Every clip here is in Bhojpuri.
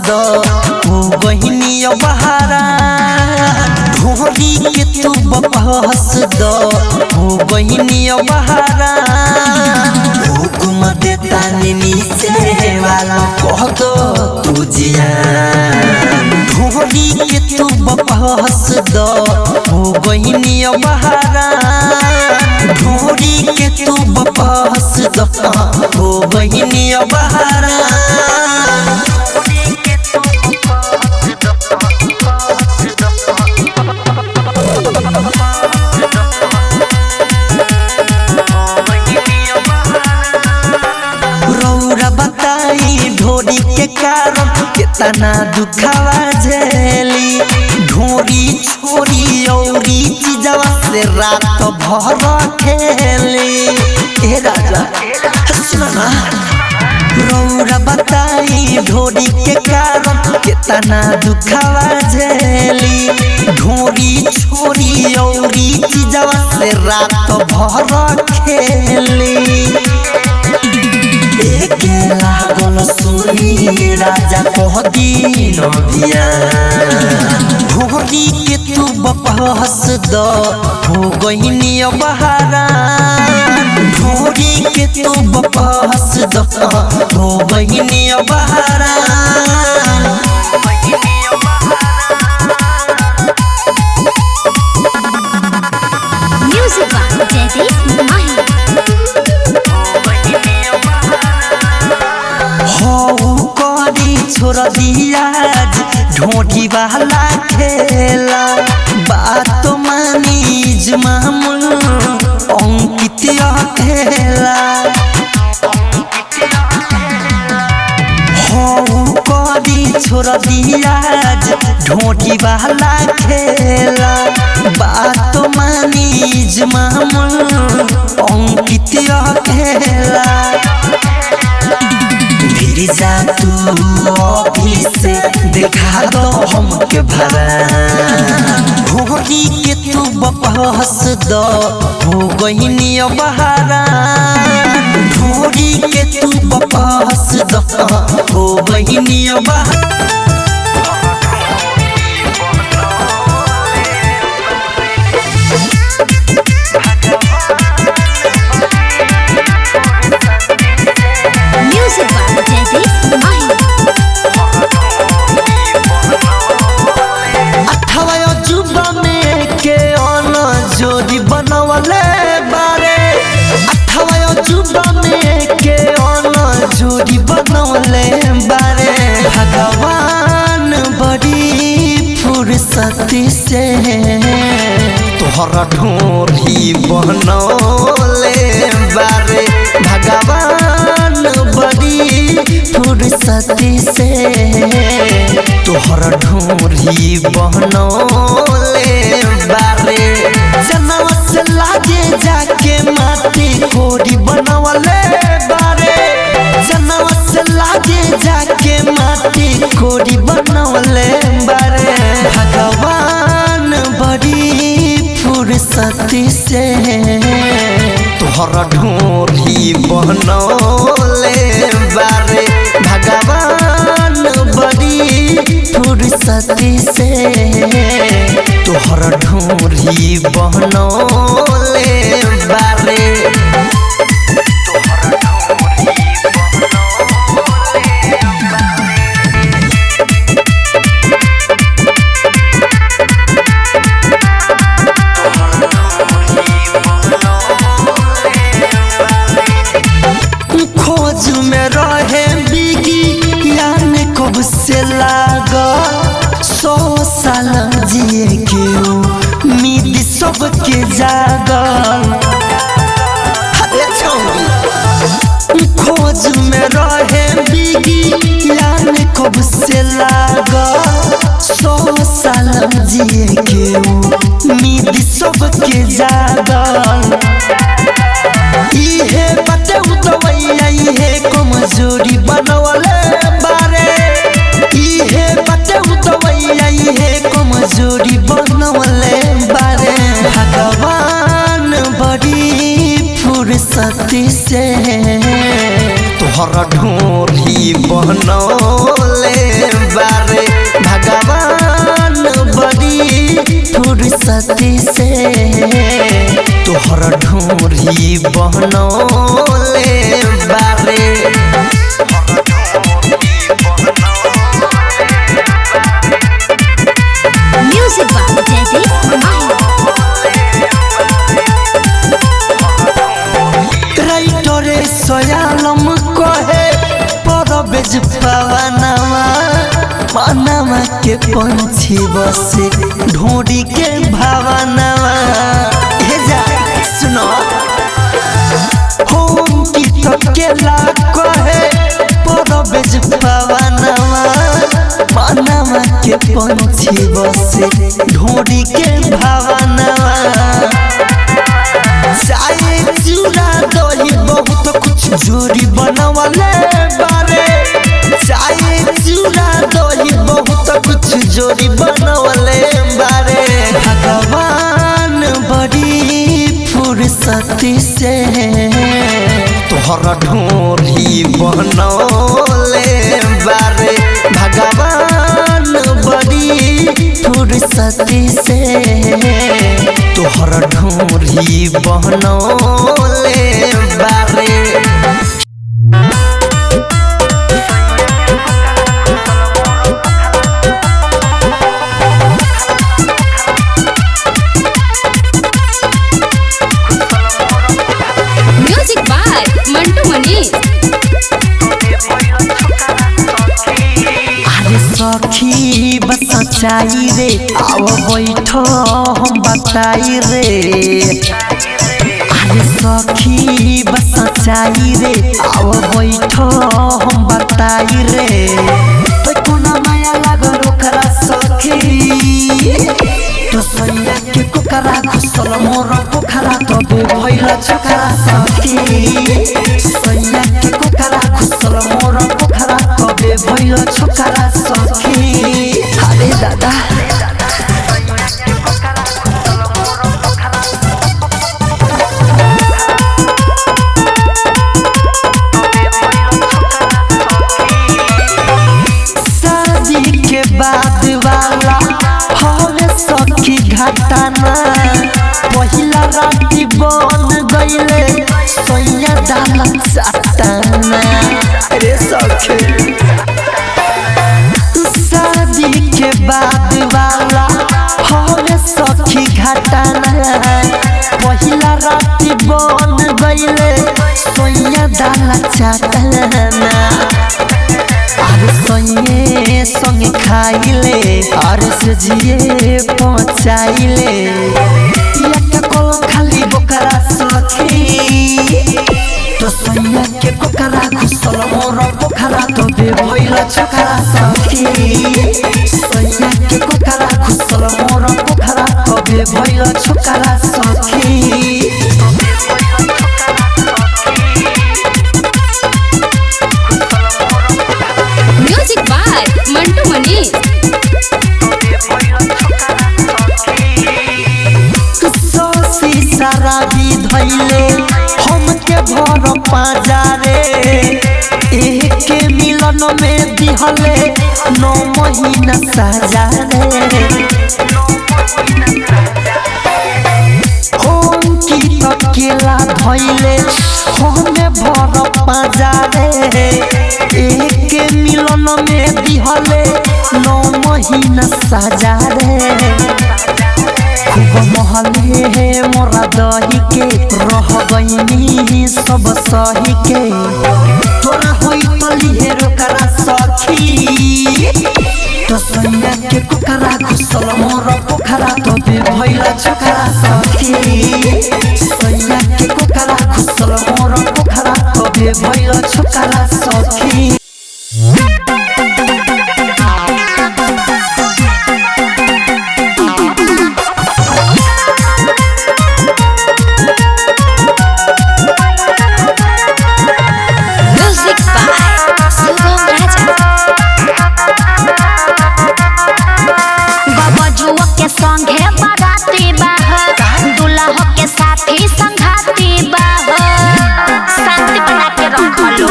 दो हो बहिनी बहारा ढोरी के तू बपहस दो हो बहिनी बहारा हुकुम देता नीचे वाला कह दो तुझिया ढोरी के तू बपहस दो हो बहिनी बहारा ढोरी के तू बपहस दो हो बहिनी बहारा ढोरी के कारण कितना दुखावा झेली ढोरी छोरी औरी चीजवा से रात भर खेली ए राजा सुना रौरा बताई ढोरी के कारण कितना दुखावा झेली ढोरी छोरी औरी चीजवा से रात भर खेली लागल सुनी राजा कह दीन भिया ढोरी के तू बपहस दो हो बहिनी बहारा ढोरी के तू बपहस दो हो बहिनी बहारा छोड़ दिया ढोटी वाला खेला बात मानी मामूल अंकित खेला हो करी छोड़ दिया ढोटी वाला खेला बात मानी मामूल अंकित खेला जा तू ऑफिस देखा दो हमके भरा ढोरी के तू बपहस दो हो बहिनी बहारा ढोरी के तू बपहस दो हो बहिनी बहारा जोड़ी बनवले बारे अठवा जुबा में के जोड़ी बनवले बारे भगवान बड़ी फुर्सती से तोहरा ढोरी बनवले बारे भगवान बड़ी फुर्सती से तोहरा ढोरी बनवले बारे जनवा से लागे जाके माटी कोरी बनवले बारे जनवा से लागे जाके माटी कोरी बनवले बारे भगवान बड़ी फुर्सती से तोहरा ढोरी बनवले बारे भगवान बड़ी फुर्सती से तोहरा ढोरी बनवले बारे खोज में रहे बिगी यानी कब से लागा 100 साल जिए के उम्मीद सबके जागल खोज में रहे बिगी यानी कब से लागा 100 साल जिए के उम्मीद सबके जागल इहे बटे उतवैया इहे कमजोरी बनवले बारे इहे बटे उतवैया इहे कमजोरी बनवले बारे भगवान बड़ी फुर्सती से तोहरा ढोरी बनवले फुर्सती से तोहर ढोरी बनौले बारे म्यूजिक बाय जयदीप राइटरे सयालम कहे परबेज पवनवा मनवा के पंछी बसे ढोरी के भावनवा हे जा सुनो होम की तकेला कहे परबेज पवनवा मनवा के पंछी बसे ढोरी के भावनवा चाय चूड़ा दही बहुत कुछ जोड़ी बनवले बारे चाय चूड़ा दही बहुत कुछ जोड़ी बनवले बारे भगवान बड़ी फुर्सती से तोहर ढोरी बनौले बारे भगवान बड़ी फुर्सती से तोहर ढोरी बनौले बारे म्यूजिक बाय मंटू मनी अरे सखी बस सच्चाई रे आओ बैठो हम बताई रे अरे सखी बस सच्चाई रे आओ बैठो हम बताई रे तो कोना माया लागल ओकरा सखी तो सैया के कोकरा घुसल मोर पोखरा तबे भइल छोकरा सखी सैया के कोकरा घुसल मोर पोखरा तबे भइल छोकरा सखी अरे दादा शादी के बाद वाला हवे सखी घटना पहिला राती बन गईले सैया डाला चटना रे सखी शादी के बाद वाला हवे सखी घटना पहिला राती बन गईले सैया डाला चटना अरे सैये संगे खाइले अरे से जिए पहुँचाइले एक कल खाली बोकरा सखी तो सैया के कोकरा घुसल मोर पोखरा तबे भइल छोकरा सखी सैया के कोकरा घुसल मोर पोखरा तबे भइल छोकरा सखी म्यूजिक बाय मंटू मनी सोसी शराबी धैले हमके भर पाजारे एक मिलन में दिहले 9 महीना सजा रे हम की तकेला धैले हमें भर पाजारे एक मिलन में दिहले 9 महीना सजा रे खूब महले मोरा दही के रह गईनी सब सही के तोरा होई तली हेरो करा सखी तो सैया के कोकरा घुसल मोर पोखरा तबे भइल छोकरा सखी सैया के कोकरा घुसल मोर पोखरा तबे भइल छोकरा सखी म्यूजिक बाय सुगम राजा बबजुआ के संगे बाराती बाहर दूल्हा के साथी संघाती बाहर शांति बना के रखलो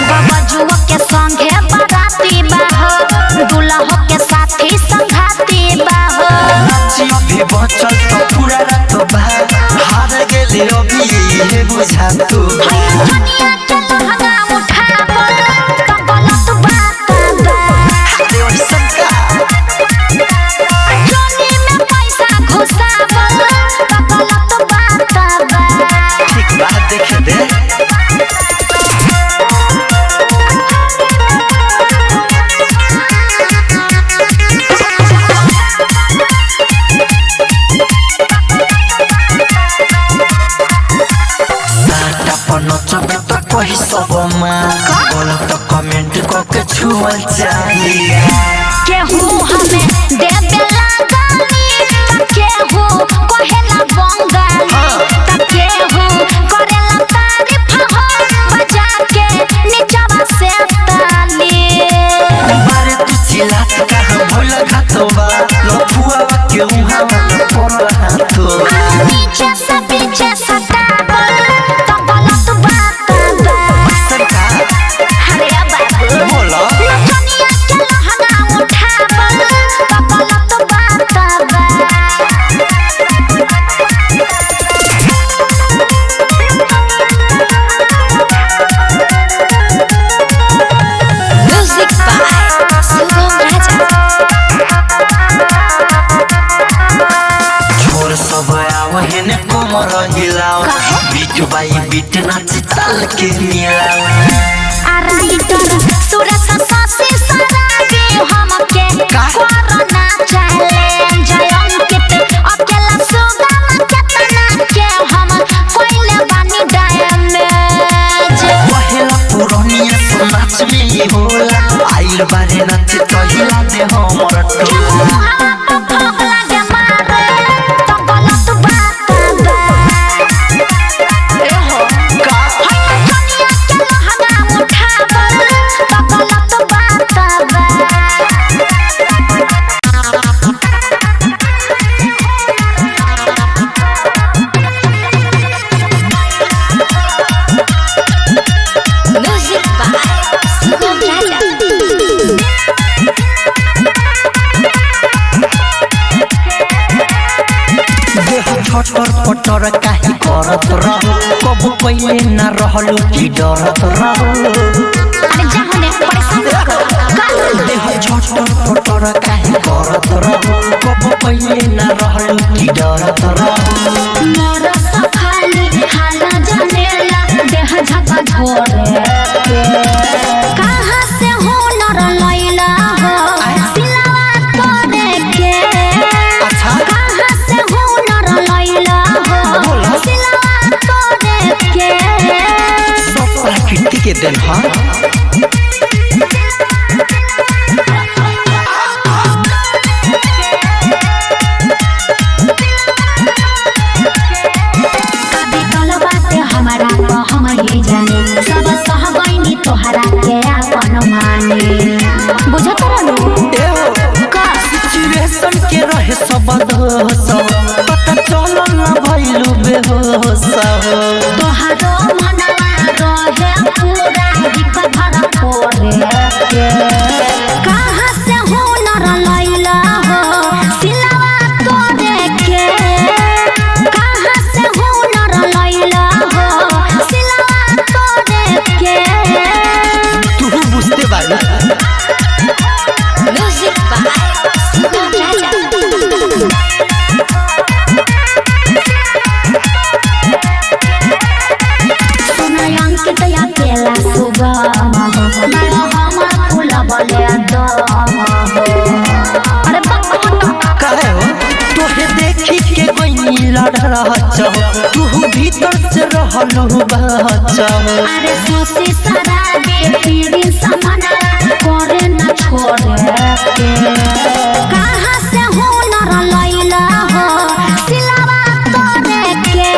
बबजुआ ये बुझा तू दुनिया चलो हगा उठावल तो गलत बात बा अरे ओइसन का जोनी में पैसा घुसावल तो गलत बात बा ठीक बात देखे दे नचबे तो कही सबमा गलत कमेंट करके छुअल चाहिए केहू हमें देबे लगानी केहू कहेला बंगाली त केहू करेला तारीफ हो बजा के नीचवा से ताली बारे तू चिल्लात का हम भोल घातोबा लफुआ के उहावा पर हाथो नीचे से पीछे सटावल तो गलत बात बा सरकार अरे बाबू बोलो दुनिया के लहंगा उठावल तो गलत बात बा म्यूजिक बाय सुगम राजा छोर सब आवहे ने कोमर हिलाओ बीट बाई बीट नाच ताल के मिलाओ राइटर सुरेश शशि सरागे हमके कोरोना चैलेंज अंकित अकेला सुगम केतना के हम कोइले बानी डैमेज पहला पुरानिया समाज में ये होला आइल बारे नाच तो हिला दे हमर टोला लागे मारे तो गलत बात बा एहो का दुनिया के लहंगा उठावल तो गलत बात बा म्यूजिक बाय सुगम राजा देह छटर पटर काहे करत रहो कब पहिले ना रहलू की डरत रहो अरे जाने परेशान कर देह छटर पटर काहे करत रहो कब पहिले ना रहलू की डरत रहो मोर सखाली हाला जनेला देह झका झोरे कहां से हुनर लैला हो सिलवा तोरे के अच्छा कहां से हुनर लैला हो सिलवा तोरे के सब प्रकृति के देन है कभी कल बाते हमारा तो हम ही जाने सब सह गईनी तोहरा के अपन माने बुझत रहनु का सिचुएशन के रहे सब दोष पता चल ना भइलू बेहोश तोहरो मनवा रहे पूरा दिक्कत भरा पोरे कहां से हुनर लैला हो सिलवा तोरे के कहां से हुनर लैला हो सिलवा तोरे के तू बुझते बाड़ी म्यूजिक बाय सुगम राजा सुना अंकित या केला सुगम मारो हमर फूल बले दम अरे काहे हो तोहे देखी के कोई लड़ रहा चाहो तू भीतर से रहलू बचाओ अरे सोसी सारा बेपीड़ी समना करे न छोड़े के कहां से हुनर लैला हो सिलवा तोरे के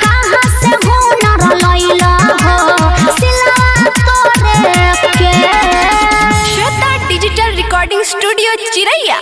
कहां से हुनर लैला हो सिलवा तोरे के श्वेता डिजिटल रिकॉर्डिंग स्टूडियो चिरैया।